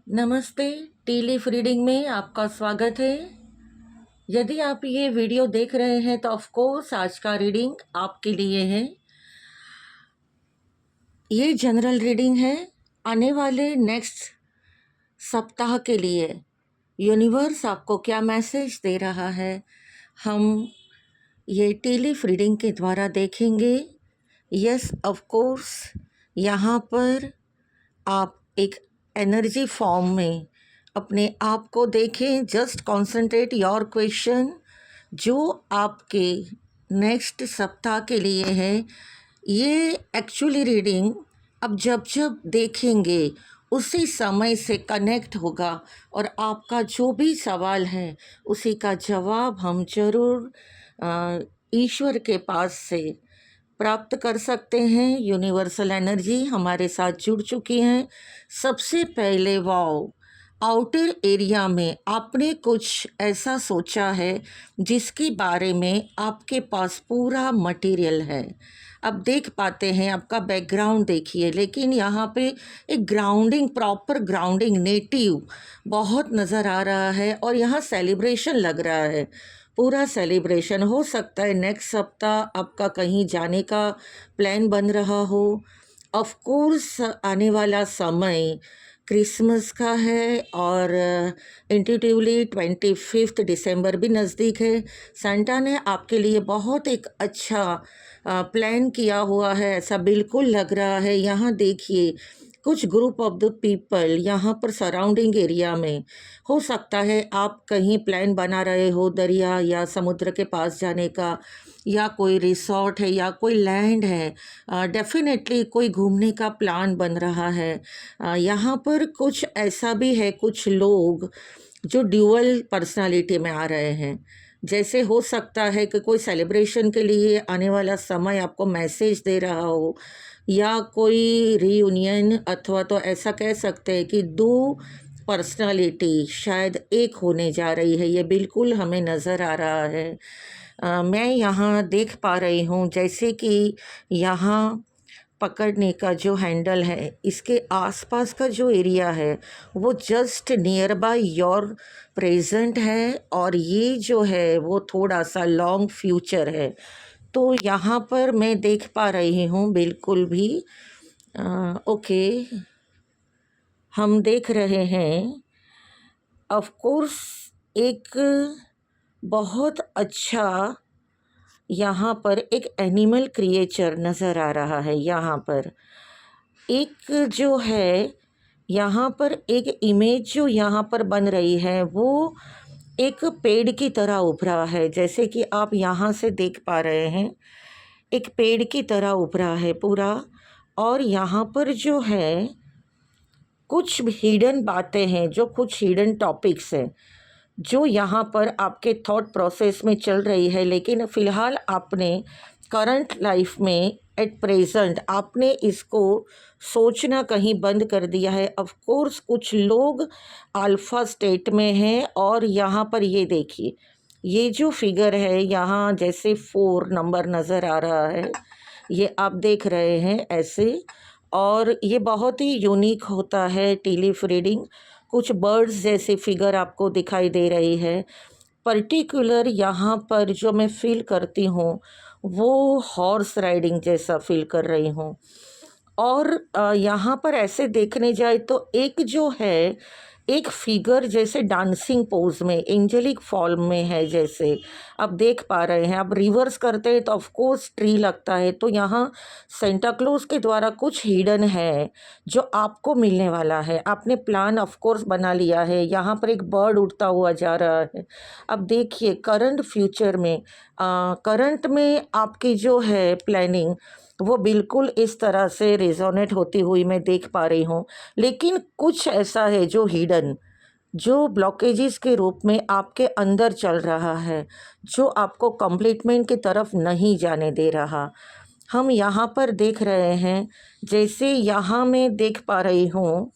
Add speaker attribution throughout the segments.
Speaker 1: नमस्ते। T leaf reading में आपका स्वागत है। यदि आप ये वीडियो देख रहे हैं तो ऑफ कोर्स आज का रीडिंग आपके लिए है। ये जनरल रीडिंग है आने वाले नेक्स्ट सप्ताह के लिए। यूनिवर्स आपको क्या मैसेज दे रहा है, हम ये टी लीफ रीडिंग के द्वारा देखेंगे। यस ऑफ कोर्स, यहाँ पर आप एक एनर्जी फॉर्म में अपने आप को देखें। जस्ट कॉन्सेंट्रेट योर क्वेश्चन जो आपके नेक्स्ट सप्ताह के लिए है। ये एक्चुअली रीडिंग अब जब जब देखेंगे उसी समय से कनेक्ट होगा और आपका जो भी सवाल है उसी का जवाब हम जरूर ईश्वर के पास से प्राप्त कर सकते हैं। यूनिवर्सल एनर्जी हमारे साथ जुड़ चुकी हैं। सबसे पहले वाओ, आउटर एरिया में आपने कुछ ऐसा सोचा है जिसके बारे में आपके पास पूरा मटेरियल है। अब देख पाते हैं, आपका बैकग्राउंड देखिए, लेकिन यहाँ पे एक ग्राउंडिंग, प्रॉपर ग्राउंडिंग, नेटिव बहुत नज़र आ रहा है और यहाँ सेलिब्रेशन लग रहा है। पूरा सेलिब्रेशन हो सकता है। नेक्स्ट सप्ताह आपका कहीं जाने का प्लान बन रहा हो। ऑफ कोर्स आने वाला समय क्रिसमस का है और इंट्यूटिवली 25 दिसंबर भी नज़दीक है। सेंटा ने आपके लिए बहुत एक अच्छा प्लान किया हुआ है, ऐसा बिल्कुल लग रहा है। यहाँ देखिए, कुछ ग्रुप ऑफ द पीपल यहाँ पर सराउंडिंग एरिया में हो सकता है। आप कहीं प्लान बना रहे हो दरिया या समुद्र के पास जाने का, या कोई रिसोर्ट है या कोई लैंड है। डेफिनेटली कोई घूमने का प्लान बन रहा है। यहाँ पर कुछ ऐसा भी है, कुछ लोग जो ड्यूअल पर्सनालिटी में आ रहे हैं। जैसे हो सकता है कि कोई सेलिब्रेशन के लिए आने वाला समय आपको मैसेज दे रहा हो, या कोई रीयूनियन, अथवा तो ऐसा कह सकते हैं कि दो पर्सनालिटी शायद एक होने जा रही है। ये बिल्कुल हमें नज़र आ रहा है। मैं यहाँ देख पा रही हूँ जैसे कि यहाँ पकड़ने का जो हैंडल है, इसके आसपास का जो एरिया है वो just near by your present है, और ये जो है वो थोड़ा सा लॉन्ग फ्यूचर है। तो यहाँ पर मैं देख पा रही हूँ बिल्कुल भी ओके, हम देख रहे हैं ऑफ कोर्स एक बहुत अच्छा यहाँ पर एक एनिमल क्रिएचर नज़र आ रहा है। यहाँ पर एक जो है, यहाँ पर एक इमेज जो यहाँ पर बन रही है वो एक पेड़ की उभरा उभरा है। जैसे कि आप यहाँ से देख पा रहे हैं, एक पेड़ की तरह उभरा है पूरा। और यहाँ पर जो है कुछ हिडन बातें हैं, जो कुछ हिडन टॉपिक्स हैं जो यहाँ पर आपके थॉट प्रोसेस में चल रही है, लेकिन फ़िलहाल आपने करंट लाइफ में एट प्रेजेंट आपने इसको सोचना कहीं बंद कर दिया है। ऑफ कोर्स कुछ लोग अल्फ़ा स्टेट में हैं, और यहाँ पर ये देखिए, ये जो फिगर है यहाँ जैसे 4 नंबर नज़र आ रहा है, ये आप देख रहे हैं ऐसे। और ये बहुत ही यूनिक होता है टी लीफ रीडिंग। कुछ बर्ड्स जैसे फिगर आपको दिखाई दे रही है। पर्टिकुलर यहाँ पर जो मैं फील करती हूँ वो हॉर्स राइडिंग जैसा फील कर रही हूँ। और यहाँ पर ऐसे देखने जाए तो एक जो है, एक फिगर जैसे डांसिंग पोज में एंजेलिक फॉर्म में है, जैसे आप देख पा रहे हैं। आप रिवर्स करते हैं तो ऑफ कोर्स ट्री लगता है। तो यहाँ सेंटा क्लॉज के द्वारा कुछ हिडन है जो आपको मिलने वाला है। आपने प्लान ऑफ कोर्स बना लिया है। यहाँ पर एक बर्ड उड़ता हुआ जा रहा है। अब देखिए करंट फ्यूचर में, करंट में आपकी जो है प्लानिंग वो बिल्कुल इस तरह से रेजोनेट होती हुई मैं देख पा रही हूँ। लेकिन कुछ ऐसा है जो हिडन, जो ब्लॉकेजेस के रूप में आपके अंदर चल रहा है, जो आपको कंप्लीटमेंट की तरफ नहीं जाने दे रहा। हम यहाँ पर देख रहे हैं, जैसे यहाँ मैं देख पा रही हूँ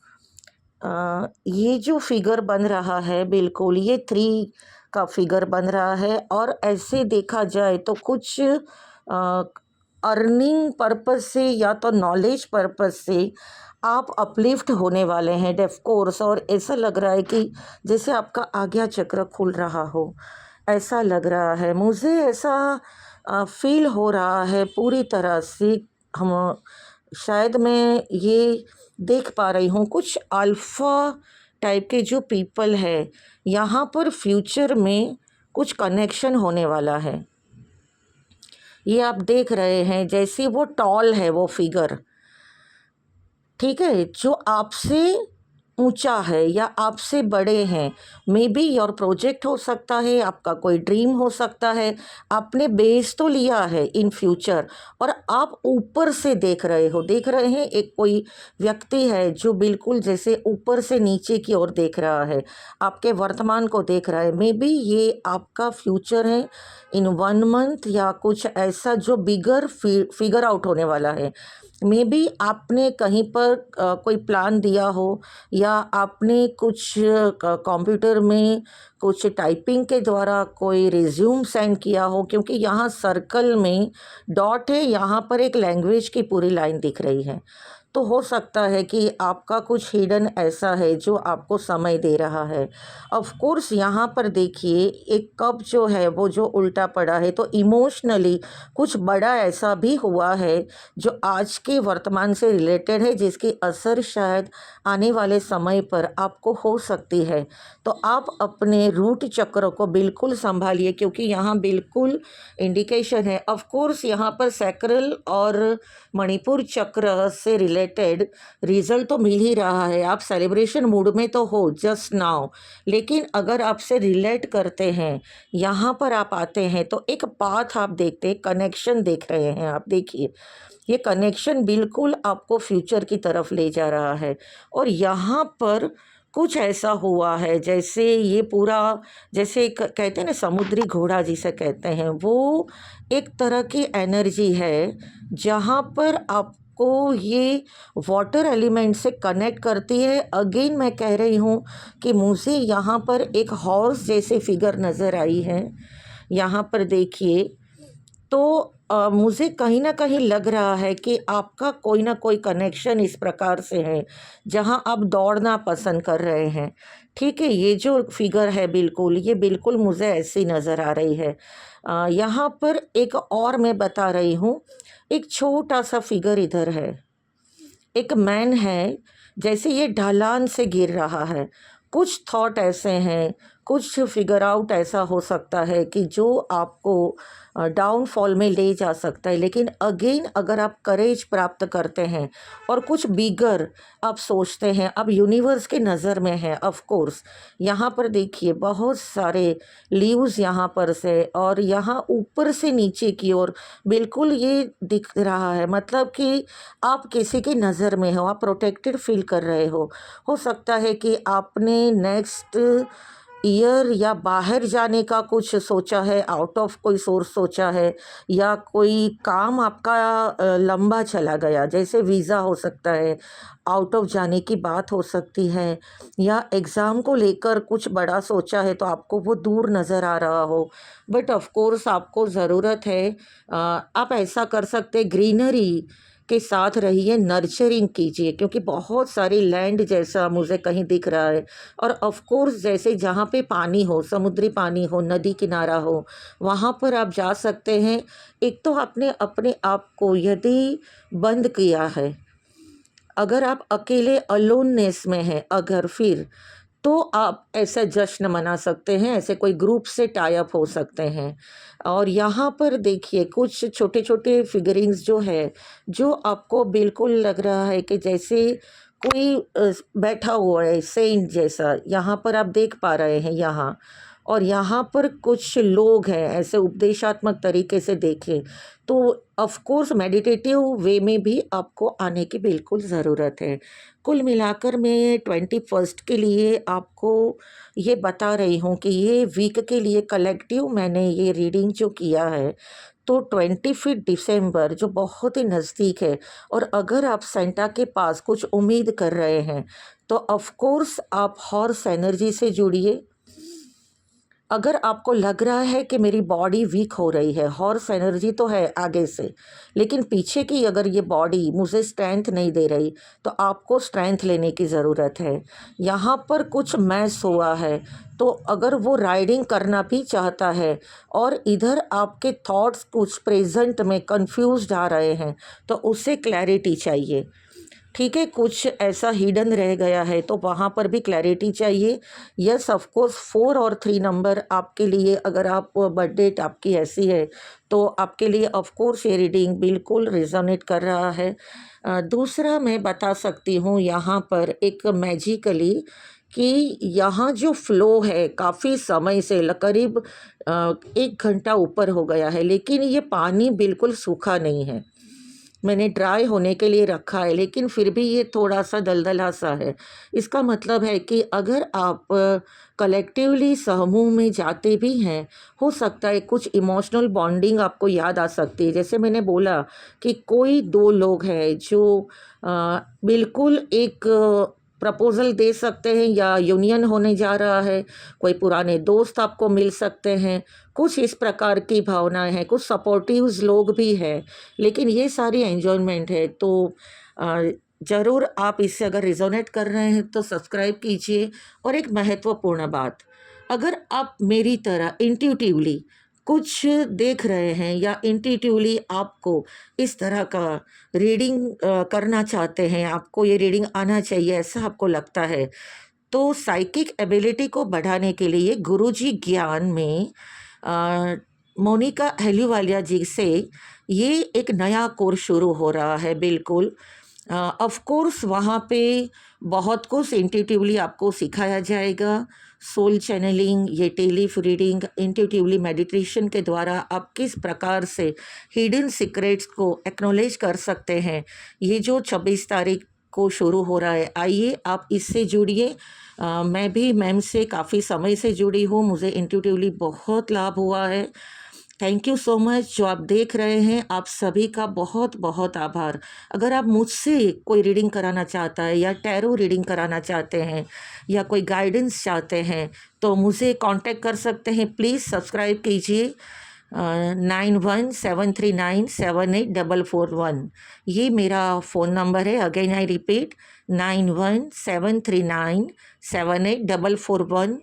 Speaker 1: ये जो फिगर बन रहा है बिल्कुल ये 3 का फिगर बन रहा है। और ऐसे देखा जाए तो कुछ अर्निंग पर्पज से या तो नॉलेज पर्पज से आप अपलिफ्ट होने वाले हैं डेफ कोर्स। और ऐसा लग रहा है कि जैसे आपका आज्ञा चक्र खुल रहा हो, ऐसा लग रहा है मुझे, ऐसा फील हो रहा है पूरी तरह से। हम शायद मैं ये देख पा रही हूँ कुछ अल्फ़ा टाइप के जो पीपल है, यहाँ पर फ्यूचर में कुछ कनेक्शन होने वाला है। ये आप देख रहे हैं जैसे वो टॉल है वो फिगर, ठीक है, जो आपसे ऊंचा है या आपसे बड़े हैं। मे बी योर प्रोजेक्ट हो सकता है, आपका कोई ड्रीम हो सकता है, आपने बेस तो लिया है इन फ्यूचर और आप ऊपर से देख रहे हैं। एक कोई व्यक्ति है जो बिल्कुल जैसे ऊपर से नीचे की ओर देख रहा है, आपके वर्तमान को देख रहा है। मे बी ये आपका फ्यूचर है इन 1 मंथ या कुछ ऐसा जो बिगर फिगर आउट होने वाला है। मे बी आपने कहीं पर कोई प्लान दिया हो या आपने कुछ कंप्यूटर में कुछ टाइपिंग के द्वारा कोई रिज्यूम सेंड किया हो, क्योंकि यहाँ सर्कल में डॉट है, यहाँ पर एक लैंग्वेज की पूरी लाइन दिख रही है। तो हो सकता है कि आपका कुछ हिडन ऐसा है जो आपको समय दे रहा है। ऑफ कोर्स यहाँ पर देखिए एक कप जो है वो जो उल्टा पड़ा है, तो इमोशनली कुछ बड़ा ऐसा भी हुआ है जो आज के वर्तमान से रिलेटेड है, जिसकी असर शायद आने वाले समय पर आपको हो सकती है। तो आप अपने रूट चक्र को बिल्कुल संभालिए, क्योंकि यहाँ बिल्कुल इंडिकेशन है। ऑफ कोर्स यहाँ पर सैक्रल और मणिपुर चक्र से रिलेटेड रिजल्ट तो मिल ही रहा है। आप सेलिब्रेशन मूड में तो हो जस्ट नाउ, लेकिन अगर आपसे रिलेट करते हैं, यहाँ पर आप आते हैं तो एक पाथ आप देखते हैं, कनेक्शन देख रहे हैं आप। देखिए ये कनेक्शन बिल्कुल आपको फ्यूचर की तरफ ले जा रहा है। और यहाँ पर कुछ ऐसा हुआ है जैसे ये पूरा, जैसे कहते हैं ना समुद्री घोड़ा जिसे कहते हैं, वो एक तरह की एनर्जी है जहाँ पर आपको ये वाटर एलिमेंट से कनेक्ट करती है। अगेन मैं कह रही हूँ कि मुझे यहाँ पर एक हॉर्स जैसे फिगर नज़र आई है। यहाँ पर देखिए तो मुझे कहीं ना कहीं लग रहा है कि आपका कोई ना कोई कनेक्शन इस प्रकार से है जहां आप दौड़ना पसंद कर रहे हैं। ठीक है, ये जो फिगर है बिल्कुल, ये बिल्कुल मुझे ऐसी नज़र आ रही है। यहाँ पर एक और मैं बता रही हूँ, एक छोटा सा फिगर इधर है, एक मैन है, जैसे ये ढलान से गिर रहा है। कुछ थॉट ऐसे हैं, कुछ फिगर आउट ऐसा हो सकता है कि जो आपको डाउनफॉल में ले जा सकता है। लेकिन अगेन अगर आप करेज प्राप्त करते हैं और कुछ बिगर आप सोचते हैं, अब यूनिवर्स के नज़र में है। ऑफ कोर्स यहाँ पर देखिए बहुत सारे लीव्स यहाँ पर से, और यहाँ ऊपर से नीचे की ओर बिल्कुल ये दिख रहा है, मतलब कि आप किसी की नज़र में हो, आप प्रोटेक्टेड फील कर रहे हो सकता है कि आपने नेक्स्ट ईयर या बाहर जाने का कुछ सोचा है, आउट ऑफ कोई सोर्स सोचा है, या कोई काम आपका लंबा चला गया, जैसे वीज़ा हो सकता है, आउट ऑफ जाने की बात हो सकती है, या एग्ज़ाम को लेकर कुछ बड़ा सोचा है तो आपको वो दूर नज़र आ रहा हो। बट ऑफ कोर्स आपको ज़रूरत है, आप ऐसा कर सकते, ग्रीनरी के साथ रहिए, नर्चरिंग कीजिए, क्योंकि बहुत सारी लैंड जैसा मुझे कहीं दिख रहा है। और ऑफ कोर्स जैसे जहाँ पे पानी हो, समुद्री पानी हो, नदी किनारा हो, वहाँ पर आप जा सकते हैं। एक तो आपने अपने आप को यदि बंद किया है, अगर आप अकेले अलोननेस में हैं, अगर फिर तो आप ऐसा जश्न मना सकते हैं, ऐसे कोई ग्रुप से टाई अप हो सकते हैं। और यहाँ पर देखिए कुछ छोटे छोटे फिगरिंग्स जो है, जो आपको बिल्कुल लग रहा है कि जैसे कोई बैठा हुआ है सेंट जैसा, यहाँ पर आप देख पा रहे हैं यहाँ। और यहाँ पर कुछ लोग हैं ऐसे उपदेशात्मक तरीके से देखें तो ऑफ कोर्स मेडिटेटिव वे में भी आपको आने की बिल्कुल ज़रूरत है। कुल मिलाकर मैं 21st के लिए आपको ये बता रही हूँ कि ये वीक के लिए कलेक्टिव मैंने ये रीडिंग जो किया है, तो 25 दिसंबर जो बहुत ही नज़दीक है, और अगर आप सेंटा के पास कुछ उम्मीद कर रहे हैं तो ऑफ कोर्स आप हॉर्स एनर्जी से जुड़िए। अगर आपको लग रहा है कि मेरी बॉडी वीक हो रही है, हॉर्स एनर्जी तो है आगे से, लेकिन पीछे की अगर ये बॉडी मुझे स्ट्रेंथ नहीं दे रही, तो आपको स्ट्रेंथ लेने की ज़रूरत है। यहाँ पर कुछ मैस हुआ है, तो अगर वो राइडिंग करना भी चाहता है और इधर आपके थॉट्स कुछ प्रेजेंट में कंफ्यूज्ड आ रहे हैं, तो उसे क्लैरिटी चाहिए। ठीक है, कुछ ऐसा हिडन रह गया है तो वहाँ पर भी क्लैरिटी चाहिए। यस, ऑफ कोर्स 4 और 3 नंबर आपके लिए, अगर आप बर्थ डेट आपकी ऐसी है तो आपके लिए ऑफ कोर्स ये रीडिंग बिल्कुल रिजोनेट कर रहा है। दूसरा मैं बता सकती हूँ यहाँ पर एक मैजिकली कि यहाँ जो फ़्लो है काफ़ी समय से करीब 1 घंटा ऊपर हो गया है, लेकिन ये पानी बिल्कुल सूखा नहीं है। मैंने ड्राई होने के लिए रखा है, लेकिन फिर भी ये थोड़ा-सा दलदला सा है। इसका मतलब है कि अगर आप कलेक्टिवली समूह में जाते भी हैं, हो सकता है कुछ इमोशनल बॉन्डिंग आपको याद आ सकती है। जैसे मैंने बोला कि कोई 2 लोग हैं जो बिल्कुल एक प्रपोज़ल दे सकते हैं या यूनियन होने जा रहा है, कोई पुराने दोस्त आपको मिल सकते हैं, कुछ इस प्रकार की भावनाएँ हैं, कुछ सपोर्टिव्स लोग भी हैं। लेकिन ये सारी एन्जॉयमेंट है, तो ज़रूर आप इससे अगर रिजोनेट कर रहे हैं तो सब्सक्राइब कीजिए। और एक महत्वपूर्ण बात, अगर आप मेरी तरह इंट्यूटिवली कुछ देख रहे हैं या इंट्यूटिवली आपको इस तरह का रीडिंग करना चाहते हैं, आपको ये रीडिंग आना चाहिए ऐसा आपको लगता है, तो साइकिक एबिलिटी को बढ़ाने के लिए गुरुजी ज्ञान में अ, मोनिका अहलूवालिया जी से ये एक नया कोर्स शुरू हो रहा है बिल्कुल। ऑफ कोर्स वहाँ पे बहुत कुछ इंट्यूटिवली आपको सिखाया जाएगा। सोल चैनलिंग, ये टेलीफ रीडिंग, इंट्यूटिवली मेडिटेशन के द्वारा आप किस प्रकार से हिडन सीक्रेट्स को एक्नॉलेज कर सकते हैं। ये जो 26 तारीख को शुरू हो रहा है, आइए आप इससे जुड़िए। मैं भी मैम से काफ़ी समय से जुड़ी हूँ, मुझे इंट्यूटिवली बहुत लाभ हुआ है। Thank you so much. जो आप देख रहे हैं, आप सभी का बहुत बहुत आभार। अगर आप मुझसे कोई रीडिंग कराना चाहता है या टैरो रीडिंग कराना चाहते हैं या कोई गाइडेंस चाहते हैं, तो मुझे कांटेक्ट कर सकते हैं। प्लीज़ सब्सक्राइब कीजिए। 9173978441 ये मेरा फ़ोन नंबर है। Again I repeat, 9173978441।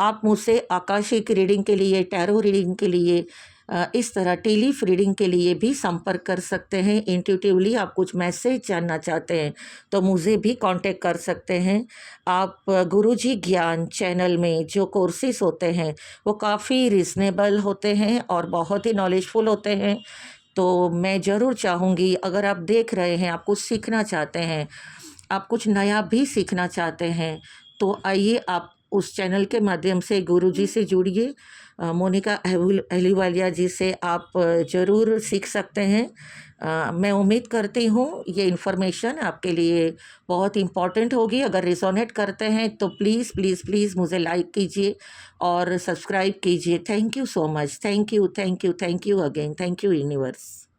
Speaker 1: आप मुझसे आकाशिक रीडिंग के लिए, टैरो रीडिंग के लिए, इस तरह टेलीफ रीडिंग के लिए भी संपर्क कर सकते हैं। इंट्यूटिवली आप कुछ मैसेज जानना चाहते हैं तो मुझे भी कांटेक्ट कर सकते हैं। आप गुरुजी ज्ञान चैनल में जो कोर्सेज होते हैं वो काफ़ी रीज़नेबल होते हैं और बहुत ही नॉलेजफुल होते हैं। तो मैं ज़रूर चाहूँगी, अगर आप देख रहे हैं, आप कुछ सीखना चाहते हैं, आप कुछ नया भी सीखना चाहते हैं, तो आइए आप उस चैनल के माध्यम से गुरुजी से जुड़िए। मोनिका अहलूवालिया जी से आप ज़रूर सीख सकते हैं। मैं उम्मीद करती हूँ ये इन्फॉर्मेशन आपके लिए बहुत इम्पॉर्टेंट होगी। अगर रिजोनेट करते हैं तो प्लीज़ प्लीज़ प्लीज़ मुझे लाइक कीजिए और सब्सक्राइब कीजिए। Thank you so much. Thank you, thank you, thank you again. Thank you universe.